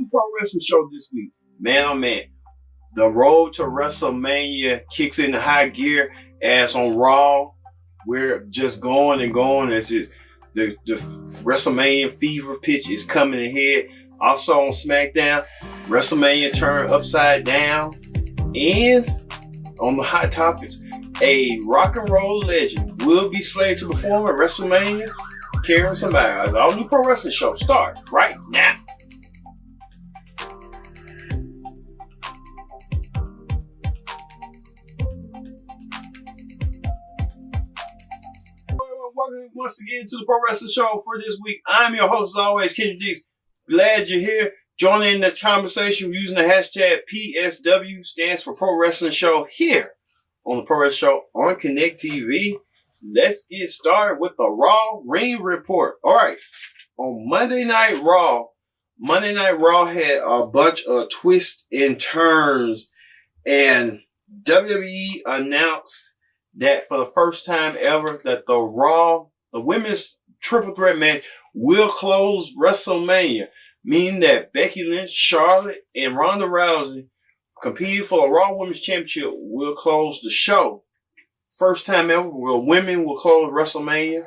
the Pro Wrestling Show this week. Man, oh man, the road to WrestleMania kicks into high gear as on Raw. We're just going and going. It's just the WrestleMania fever pitch is coming ahead. Also on SmackDown, WrestleMania turned upside down. And on the hot topics, a rock and roll legend will be slated to perform at WrestleMania, carrying somebody. As our new Pro Wrestling Show starts right now. Welcome once again to the Pro Wrestling Show for this week. I'm your host, as always, Kenny Deeks. Glad you're here. Join in the conversation using the hashtag PSW, stands for Pro Wrestling Show, here on the Pro Wrestling Show on Connect TV. Let's get started with the Raw Ring Report. All right. On Monday Night Raw had a bunch of twists and turns, and WWE announced that for the first time ever that the women's triple threat match will close WrestleMania, meaning that Becky Lynch, Charlotte, and Ronda Rousey competing for the Raw Women's Championship will close the show. First time ever where women will close WrestleMania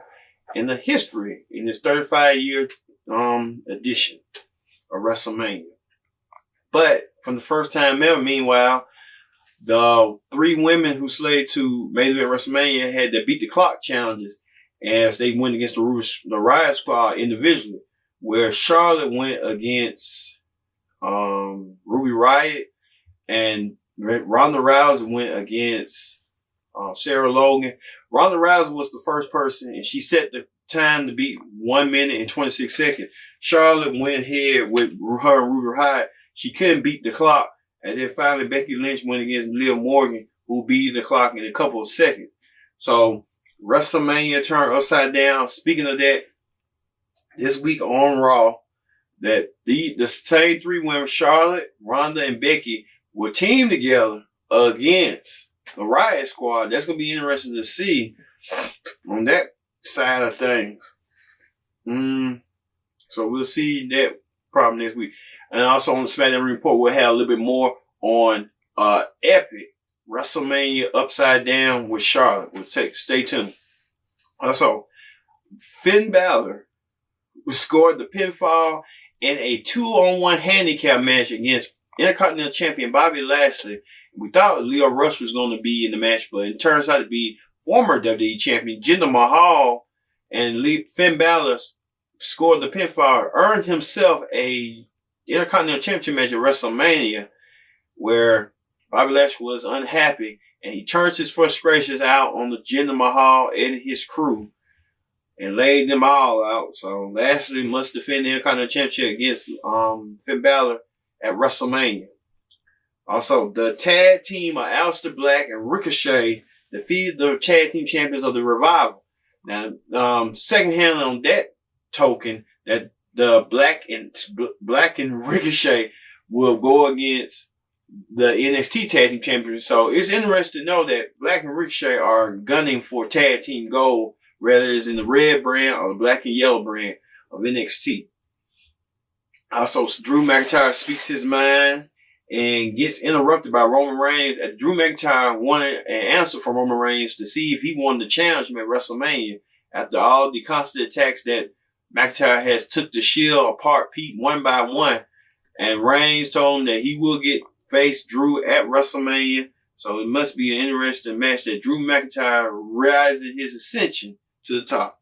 in the history in this 35-year edition of WrestleMania. But from the first time ever, meanwhile, the three women who slayed to main event WrestleMania had to beat the clock challenges as they went against the Riot Squad individually, where Charlotte went against Ruby Riott and Ronda Rousey went against Sarah Logan. Ronda Rousey was the first person, and she set the time to beat 1 minute and 26 seconds. Charlotte went ahead with her and Ruby Riott. She couldn't beat the clock. And then finally, Becky Lynch went against Liv Morgan, who beat the clock in a couple of seconds. So, WrestleMania turned upside down. Speaking of that, this week on Raw, that the same three women, Charlotte, Ronda, and Becky, will team together against the Riot Squad. That's going to be interesting to see on that side of things. So, we'll see that probably next week. And also on the SmackDown Report, we'll have a little bit more on Epic WrestleMania Upside Down with Charlotte. Stay tuned. Also, Finn Balor scored the pinfall in a 2-on-1 handicap match against Intercontinental Champion Bobby Lashley. We thought Leo Rush was going to be in the match, but it turns out to be former WWE Champion Jinder Mahal, and Finn Balor scored the pinfall, earned himself a Intercontinental Championship match at WrestleMania, where Bobby Lashley was unhappy, and he turns his frustrations out on the Jinder Mahal and his crew, and laid them all out. So Lashley must defend the Intercontinental Championship against Finn Balor at WrestleMania. Also, the tag team of Aleister Black and Ricochet defeated the tag team champions of the Revival. Now, second hand on that token, that the Black and Ricochet will go against the NXT Tag Team Champions. So it's interesting to know that Black and Ricochet are gunning for tag team gold, whether it's in the red brand or the black and yellow brand of NXT. Also, Drew McIntyre speaks his mind and gets interrupted by Roman Reigns. As Drew McIntyre wanted an answer from Roman Reigns to see if he wanted to challenge him at WrestleMania after all the constant attacks that McIntyre has took the Shield apart one by one, and Reigns told him that he will face Drew at WrestleMania. So it must be an interesting match that Drew McIntyre rises his ascension to the top.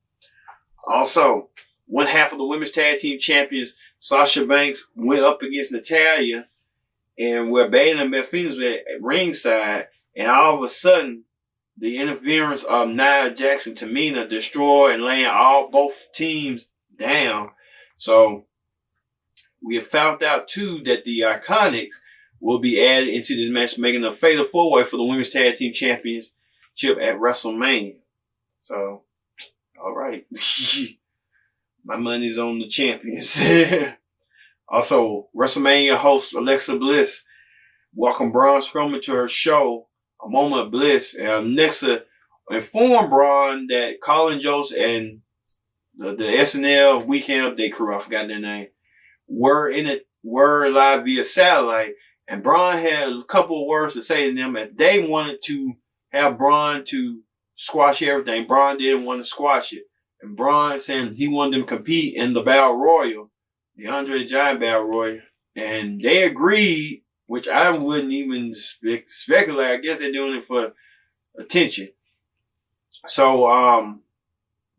Also, one half of the women's tag team champions, Sasha Banks, went up against Natalya, and where Bayley and Beth Phoenix were at ringside, and all of a sudden, the interference of Nia Jax and Tamina destroyed and laying both teams down. So we have found out too that the Iconics will be added into this match, making a fatal four-way for the women's tag team championship at WrestleMania. So, all right, my money's on the champions. Also, WrestleMania host Alexa Bliss welcomed Braun Strowman to her show, A Moment of Bliss. And Alexa informed Braun that Colin Jost and the SNL Weekend Update crew, I forgot their name, were word live via satellite, and Braun had a couple of words to say to them that they wanted to have Braun to squash everything. Braun didn't want to squash it. And Braun saying he wanted them to compete in the Battle Royal, the Andre the Giant Battle Royal. And they agreed, which I wouldn't even speculate. I guess they're doing it for attention. So,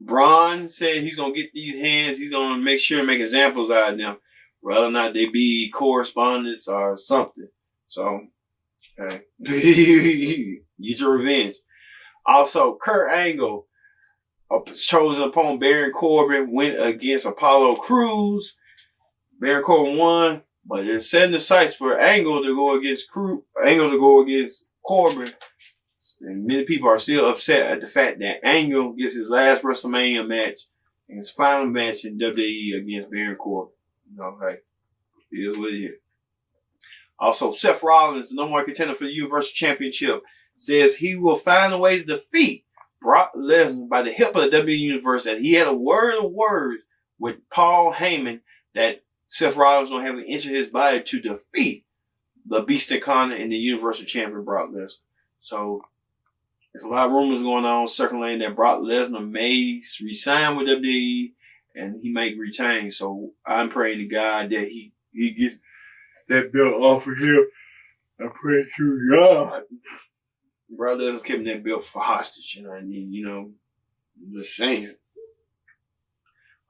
Braun said he's going to get these hands. He's going to make sure to make examples out of them, whether or not they be correspondents or something. So, hey, get your revenge. Also, Kurt Angle, chosen opponent Baron Corbin, went against Apollo Crews. Baron Corbin won, but it's setting the sights for Angle to go against Corbin. And many people are still upset at the fact that Angle gets his last WrestleMania match and his final match in WWE against Baron Corbin. You know, hey, it is what it is. Also, Seth Rollins, the number one contender for the Universal Championship, says he will find a way to defeat Brock Lesnar by the help of the WWE Universe, and he had a word of words with Paul Heyman that Seth Rollins will have an inch of his body to defeat the Beast Incarnate and the Universal Champion Brock Lesnar. So there's a lot of rumors going on circulating that Brock Lesnar may resign with WWE and he may retain. So I'm praying to God that he gets that belt off of him. I pray to God. Brock Lesnar's keeping that belt for hostage, you know what I mean? You know, I'm just saying.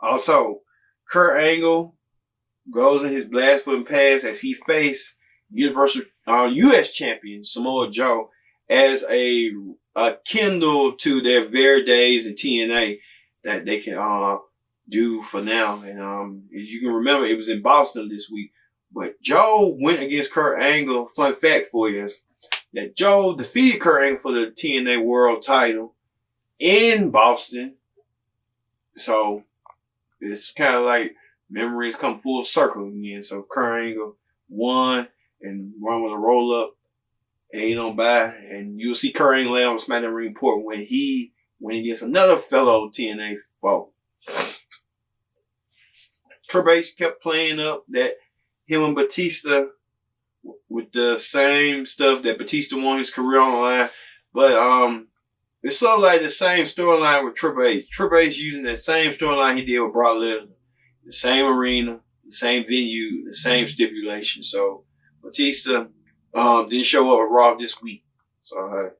Also, Kurt Angle goes in his blast from past as he faced Universal U.S. champion Samoa Joe as a kindle to their very days in TNA that they can do for now. And as you can remember, it was in Boston this week. But Joe went against Kurt Angle. Fun fact for you is that Joe defeated Kurt Angle for the TNA World title in Boston. So it's kind of like memories come full circle again. So Kurt Angle won and run with a roll up. Ain't on by. And you'll see Kurt Angle on SmackDown Report when he went against another fellow TNA foe. Triple H kept playing up that him and Batista with the same stuff that Batista won his career online. But it's sort of like the same storyline with Triple H. Triple H using that same storyline he did with Brock Lesnar. The same arena, the same venue, the same stipulation. So Batista didn't show up at Raw this week. So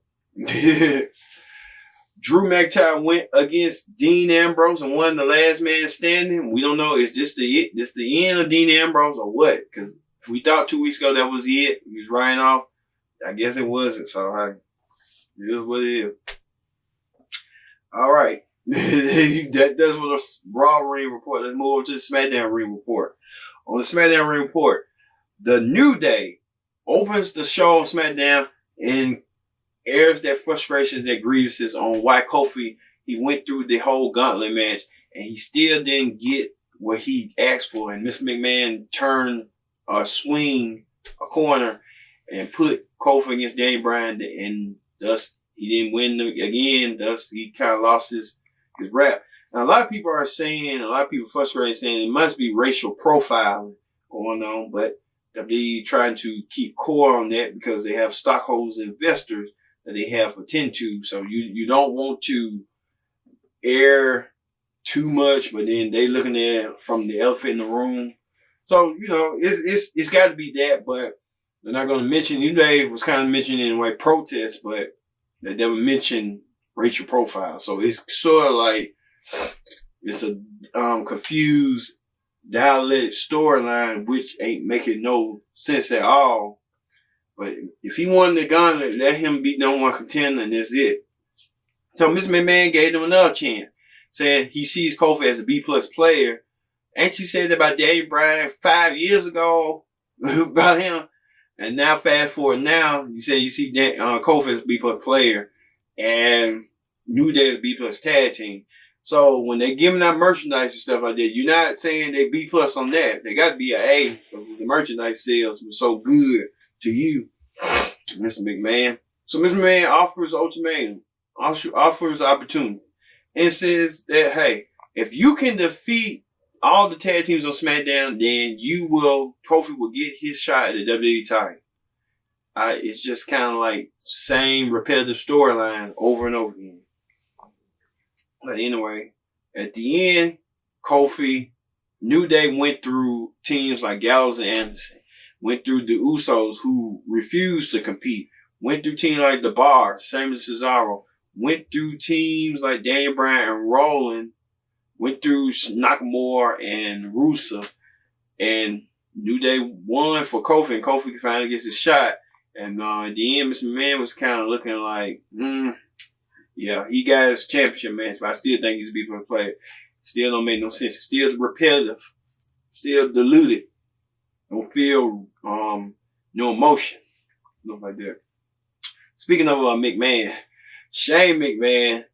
Drew McIntyre went against Dean Ambrose and won the last man standing. We don't know, is this the end of Dean Ambrose or what? Because we thought 2 weeks ago that was it. He was riding off. I guess it wasn't. So it is what it is. All right. That does for the Raw Ring Report. Let's move over to the SmackDown Ring Report. On the SmackDown Ring Report, the New Day opens the show on SmackDown and airs their frustrations, their grievances on why Kofi, he went through the whole gauntlet match and he still didn't get what he asked for. And Mr. McMahon turned a swing, a corner, and put Kofi against Daniel Bryan, and thus he didn't win again. Thus he kind of lost his rap. Now, a lot of people are saying, a lot of people frustrated saying it must be racial profiling going on, but WWE trying to keep core on that because they have stockholders, investors that they have to attend to. So you don't want to air too much, but then they looking at it from the elephant in the room. So, you know, it's got to be that, but they're not going to mention, New Day was kind of mentioned in a way protest, but they never mentioned racial profile. So it's sort of like it's a confused dialectic storyline, which ain't making no sense at all. But if he won the gauntlet, let him beat number one contender, and that's it. So Mr. McMahon gave him another chance, saying he sees Kofi as a B-plus player. Ain't you said that about Daniel Bryan 5 years ago about him? And now fast forward now, you say you see Kofi as a B-plus player and New Day as a B-plus tag team. So when they giving out merchandise and stuff like that, you're not saying they B-plus on that. They got to be an A because the merchandise sales was so good to you, Mr. McMahon. So Mr. McMahon offers ultimatum, offers opportunity, and says that, hey, if you can defeat all the tag teams on SmackDown, then Kofi will get his shot at the WWE title. It's just kind of like same repetitive storyline over and over again. But anyway, at the end, Kofi, New Day went through teams like Gallows and Anderson, went through the Usos who refused to compete, went through teams like The Bar, same as Cesaro, went through teams like Daniel Bryan and Rollins, went through Nakamura and Rusev, and New Day won for Kofi, and Kofi finally gets his shot. And at the end, Mr. McMahon was kind of looking like, yeah, he got his championship match, but I still think he's a B-for player. Still don't make no sense. It's still repetitive, still diluted. Don't feel no emotion, nothing like that. Speaking of McMahon, Shane McMahon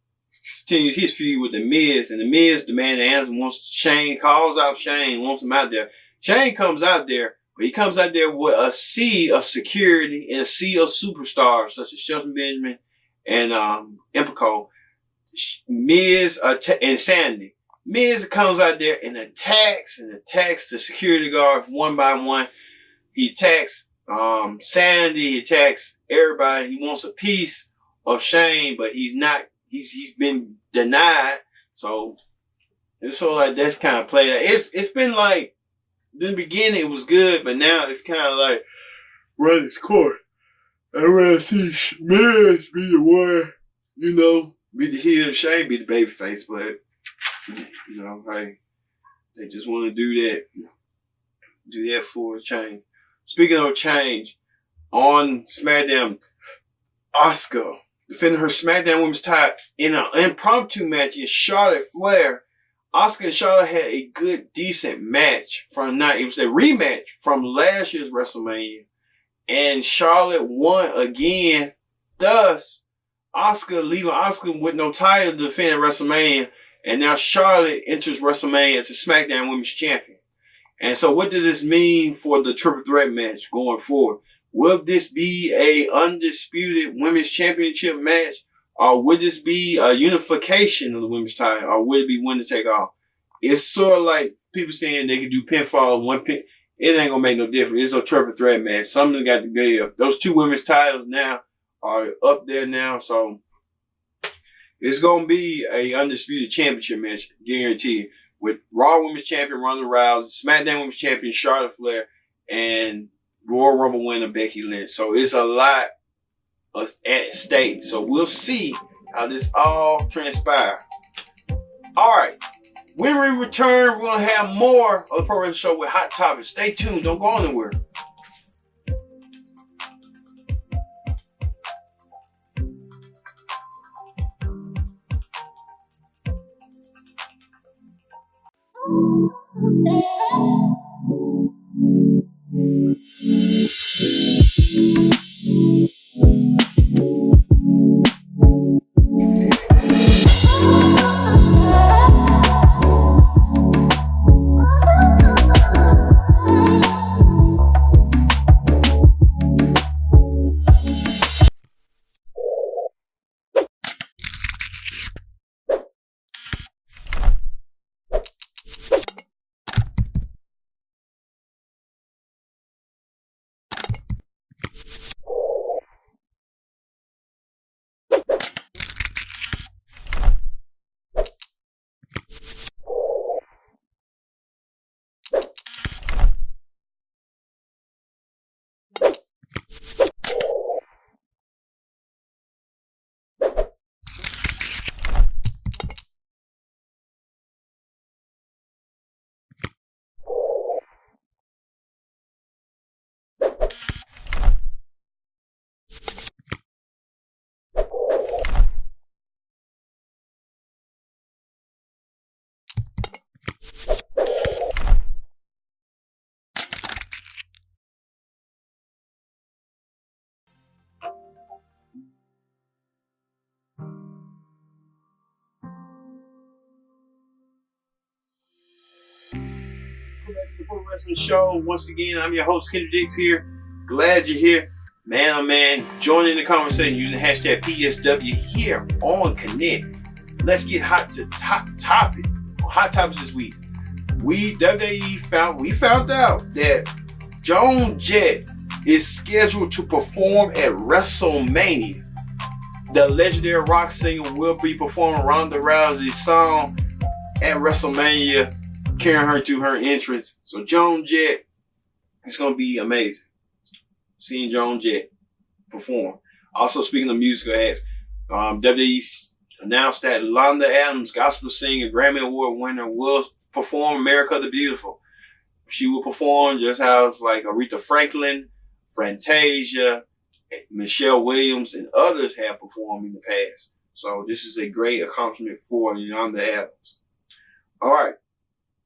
continues his feud with The Miz, and The Miz demanding answer, wants Shane, calls out Shane, wants him out there. Shane comes out there, but he comes out there with a sea of security and a sea of superstars such as Shelton Benjamin and Empico, Miz and Sandy. Miz comes out there and attacks the security guards one by one. He attacks Sandy, he attacks everybody. He wants a piece of Shane, but he's been denied. So it's sort of like that's kind of played out. It's been like, in the beginning it was good, but now it's kind of like run its course. I'd rather see Miz be the one, be the heel, Shane be the baby face, but hey, they just want to do that for a change. Speaking of change, on SmackDown, Asuka defending her SmackDown Women's title in an impromptu match against Charlotte Flair. Asuka and Charlotte had a good, decent match from the night. It was a rematch from last year's WrestleMania. And Charlotte won again. Thus, leaving Asuka with no title to defend at WrestleMania. And now Charlotte enters WrestleMania as a SmackDown Women's Champion. And so what does this mean for the Triple Threat match going forward? Will this be a undisputed Women's Championship match? Or would this be a unification of the women's title? Or would it be winner take all? It's sort of like people saying they can do pinfall, one pin. It ain't gonna make no difference. It's a triple threat match. Something got to give. Those two women's titles now are up there now. So it's gonna be a undisputed championship match, guaranteed. With Raw Women's Champion Ronda Rousey, SmackDown Women's Champion Charlotte Flair, and Royal Rumble winner Becky Lynch. So it's a lot at stake. So we'll see how this all transpires. All right. When we return, we're going to have more of the Pro Wrestling Show with hot topics. Stay tuned. Don't go anywhere. Welcome back to the Pro Wrestling Show. Once again, I'm your host, Kendrick Dix here. Glad you're here. Man, oh man, joining the conversation using hashtag PSW here on Connect. Let's get hot topics. Hot topics this week. we found out that Joan Jett is scheduled to perform at WrestleMania. The legendary rock singer will be performing Ronda Rousey's song at WrestleMania, carrying her to her entrance. So Joan Jett, it's going to be amazing seeing Joan Jett perform. Also, speaking of musical acts, WWE announced that Londa Adams, gospel singer, Grammy Award winner, will perform America the Beautiful. She will perform just how like Aretha Franklin, Fantasia, Michelle Williams, and others have performed in the past. So this is a great accomplishment for Londa Adams. All right.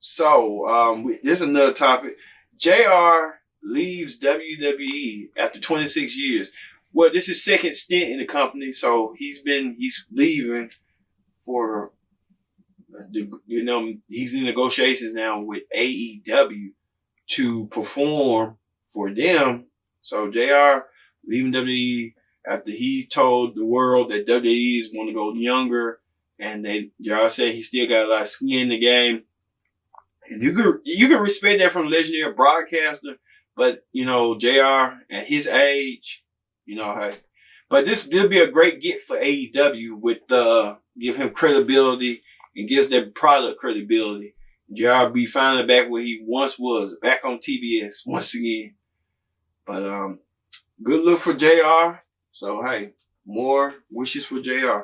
So this is another topic. JR leaves WWE after 26 years. Well, this is second stint in the company, so he's leaving for he's in negotiations now with AEW to perform for them. So JR leaving WWE after he told the world that WWE is going to go younger, and JR said he still got a lot of skin in the game. And you can respect that from a legendary broadcaster, but JR at his age, but will be a great get for AEW with give him credibility and gives their product credibility. JR be finally back where he once was, back on TBS once again. But good look for JR. So hey, more wishes for JR.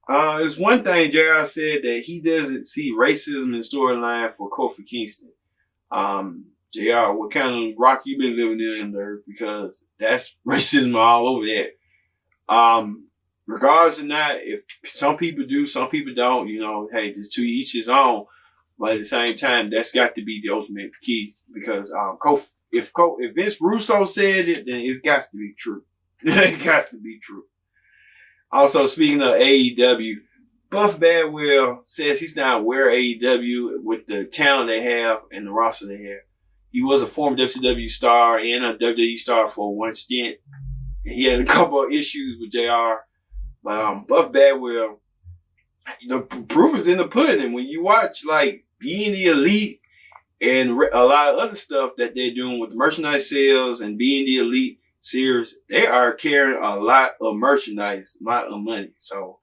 There's one thing JR said that he doesn't see racism in storyline for Kofi Kingston. JR, what kind of rock you been living in there? Because that's racism all over that. Regardless or not, if some people do, some people don't, hey, just to each his own. But at the same time, that's got to be the ultimate key, because if Vince Russo said it, then it's got to be true. It got to be true. Also, speaking of AEW, Buff Bagwell says he's not aware of AEW with the talent they have and the roster they have. He was a former WCW star and a WWE star for one stint. And he had a couple of issues with JR. But Buff Bagwell, the proof is in the pudding. And when you watch like Being the Elite and a lot of other stuff that they're doing with merchandise sales and Being the Elite series, they are carrying a lot of merchandise, a lot of money. So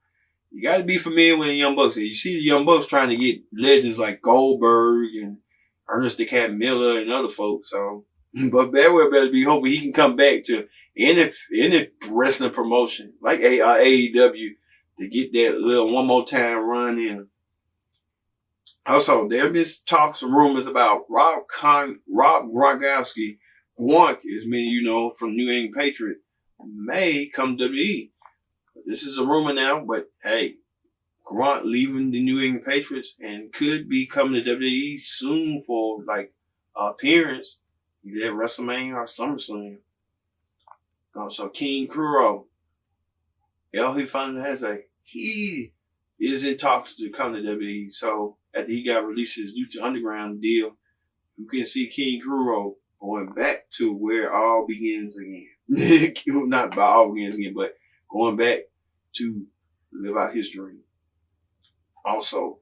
you got to be familiar with the Young Bucks. You see the Young Bucks trying to get legends like Goldberg and Ernest the Cat Miller and other folks. So, but Bagwell better be hoping he can come back to any wrestling promotion like AEW to get that little one more time run in. Also, there have been talks and rumors about Rob Gronkowski, Gronk, as many from New England Patriots, may come to WWE. This is a rumor now, but hey, Gronk leaving the New England Patriots and could be coming to WWE soon for like appearance, either at WrestleMania or SummerSlam. Also, King Kuro, he finally he is in talks to come to WWE. So after he got released his Lucha Underground deal, you can see King Kuro going back to where all begins again. Not by all begins again, but going back to live out his dream. Also,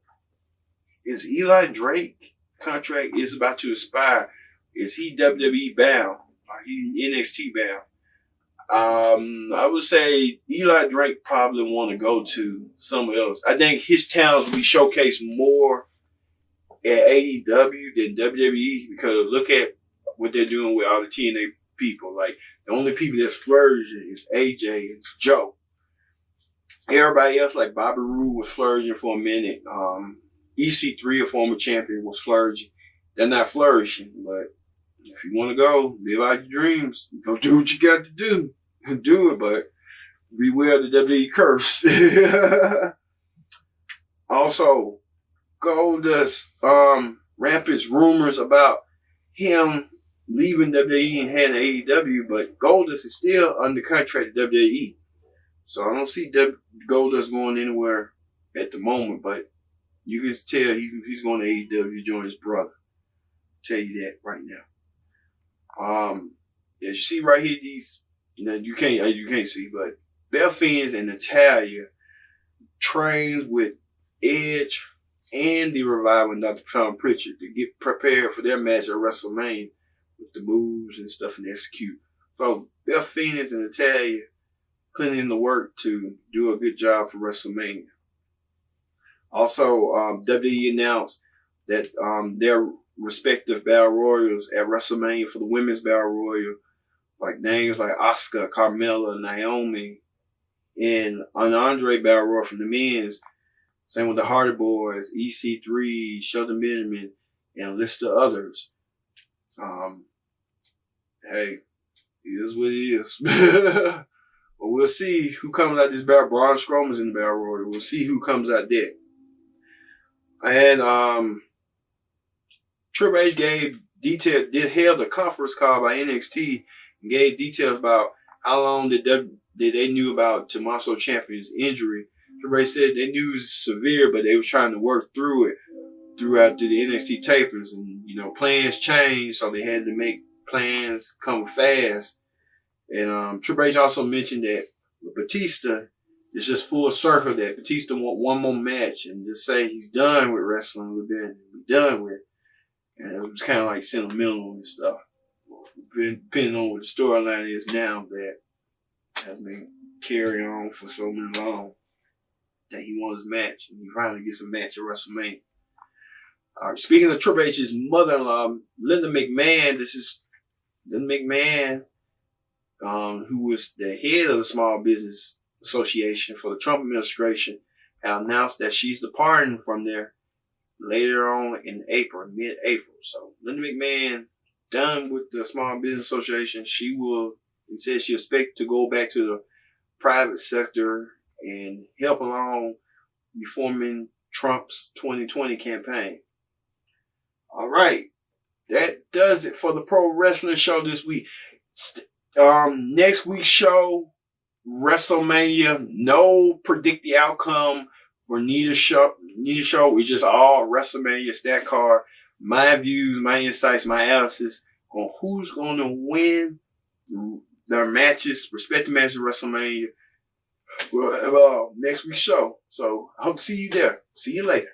is Eli Drake contract is about to expire? Is he WWE bound? Are he NXT bound? I would say Eli Drake probably want to go to somewhere else. I think his talents will be showcased more at AEW than WWE, because look at what they're doing with all the TNA people. Like, the only people that's flourishing is AJ and Joe. Everybody else, like Bobby Roode, was flourishing for a minute. EC3, a former champion, was flourishing. They're not flourishing, but if you want to go, live out your dreams. Go do what you got to do. Do it, but beware the WWE curse. Also, Goldust, rampant rumors about him leaving WWE and heading to AEW, but Goldust is still under contract to WWE. So I don't see Goldust going anywhere at the moment, but you can tell he's going to AEW to join his brother. Tell you that right now. As you see right here, these you can't see, but Beth Phoenix and Natalya trains with Edge and the Revival and Dr. Tom Pritchard to get prepared for their match at WrestleMania with the moves and stuff and execute. So Beth Phoenix and Natalya putting in the work to do a good job for WrestleMania. Also, WWE announced that their respective Battle Royals at WrestleMania for the Women's Battle Royal, like names like Asuka, Carmella, Naomi, and an Andre Battle Royal from the men's. Same with the Hardy Boys, EC3, Shelton Benjamin, and a list of others. Hey, it is what it is. But we'll see who comes out this battle. Braun Strowman's in the Battle Royal. We'll see who comes out there. I had Triple H held a conference call by NXT and gave details about how long did they knew about Tommaso Ciampa's injury. Triple H said they knew it was severe, but they were trying to work through it throughout the NXT tapers, and plans changed, so they had to make plans come fast. And Triple H also mentioned that with Batista, it's just full circle that Batista want one more match and just say he's done with wrestling a little bit and be done with it. And it was kind of like sentimental and stuff. Depending on what the storyline is now that has been carrying on for so long that he won his match and he finally gets a match at WrestleMania. Speaking of Triple H's mother-in-law, Linda McMahon, who was the head of the Small Business Association for the Trump administration, announced that she's departing from there later on in April, mid-April. So Linda McMahon done with the Small Business Association. It says she expects to go back to the private sector and help along reforming Trump's 2020 campaign. All right. That does it for the Pro Wrestling Show this week. Next week's show, WrestleMania. No predict the outcome for neither show. We just all WrestleMania stat card. My views, my insights, my analysis on who's going to win their matches, respective matches of WrestleMania. Well, next week's show. So I hope to see you there. See you later.